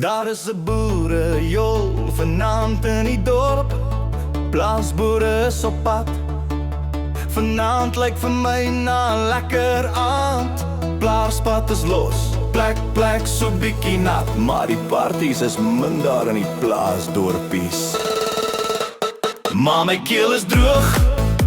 Daar is 'n boerejol vanaand in die dorp. Plaasboere is op pad. Vanaand lyk vir my na 'n lekker aand. Plaarspad is los, plek so bietjie nat, maar die parties is min daar in die plaasdorpies. Maar my keel is droog,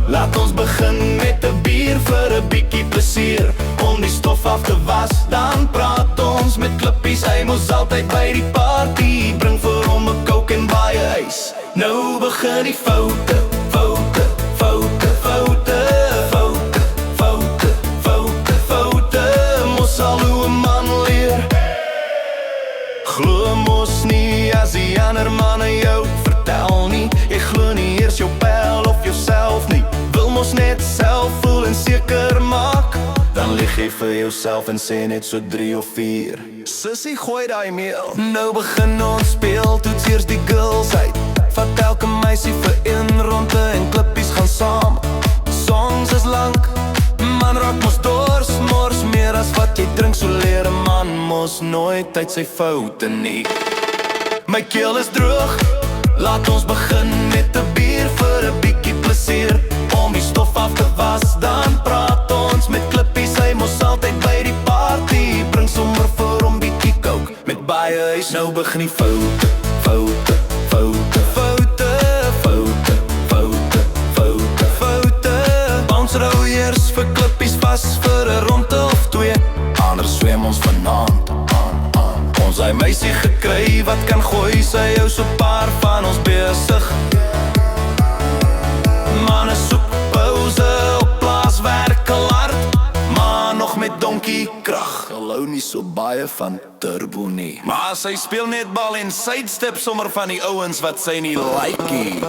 laat ons begin met 'n bier vir 'n bietjie plesier. Om die stof af te was, dan praat ons met klippies. Hy mos altyd by die party, bring vir hom 'n coke en baie ys. Nou begin die foute, foute, foute, foute, foute, foute, foute, foute. Mos al hoe 'n man leer. Glo mos nie as die ander manne jou vertel nie. Jy glo nie eers jou pel of jouself nie. Wil mos net self voel en seker maak. Dan lig jy vir jouself en sê net so 3 of 4. Sissie, gooi daai meel. Nou begin ons speel, toets eers die girls uit. Vat elke meisie vir 1 ronde en klippies gaan saam. Songs is lank, man raak mos dors, mors meer as wat jy drink. So leer 'n man mos nooit uit sy foute nie. My keel is droog, laat ons begin met 'n bier vir 'n bietjie plesier. Om die stof af te was, dan praat ons met klippies. Hy mos altyd by die party, bring sommer vir hom bietjie coke met baie ys. Nou begin die foute, foute, foute, foute, foute, foute, foute, foute. Bounce rouiers vir klippies vas vir 'n ronde of 2. Anders swem ons vanaand aan. Ons hy meisie gekry wat kan gooi, sy hou so paar van ons besig. Manne soek pauze op plaas, werk al hard, maar nog met donkie krag. Hou nie so baie van turbo nie, maar sy speel net bal en sidestep sommer van die ouens wat sy nie like nie.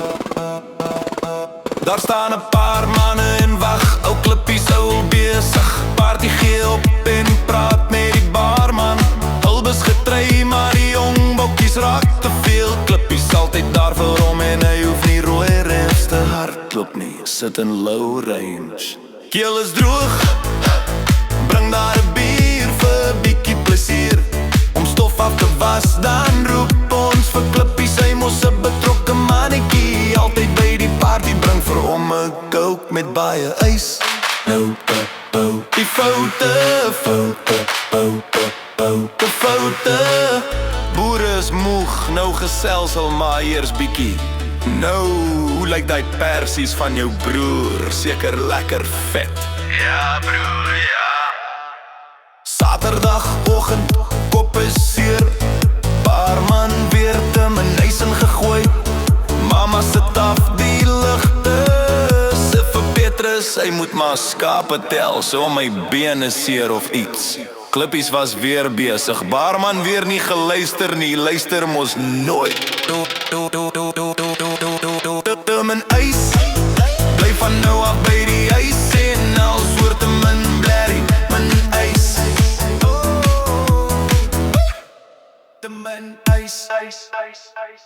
Daar staan 'n paar manne en wag, ou klippies ou besig. Party gee op en praat met die barman. Hulp is getrei, maar die jong bokkies raak te veel. Klippies altyd daar vir hom en hy hoef nie rooi rems te hardloop nie. Sit in low range. Keel is droog, bring daar 'n bier vir 'n bietjie plesier. Om stof af te was, dan roep ons vir klippies. Hy mos 'n betrokke mannetjie, altyd by die party, bring vir hom 'n coke met baie ys. Nou die foute, foute, foute, foute, foute. Boere is moeg, nou geselsel maar eers bietjie. Nou, hoe lyk die persies van jou broer? Seker lekker vet. Ja broer, ja. Saterdagoggend, kop is seer. Barman weer te my neus ingegooi. Mama sit af die ligte. Sê vir Petrus, hy moet maar skape tel, so my bene seer of iets. Klippies was weer besig, barman weer nie geluister nie, luister mos nooit. Min ys, bly van nou af by die ys. En al soorte min blerrie, min ys. Te min ys, ys, ys, ys.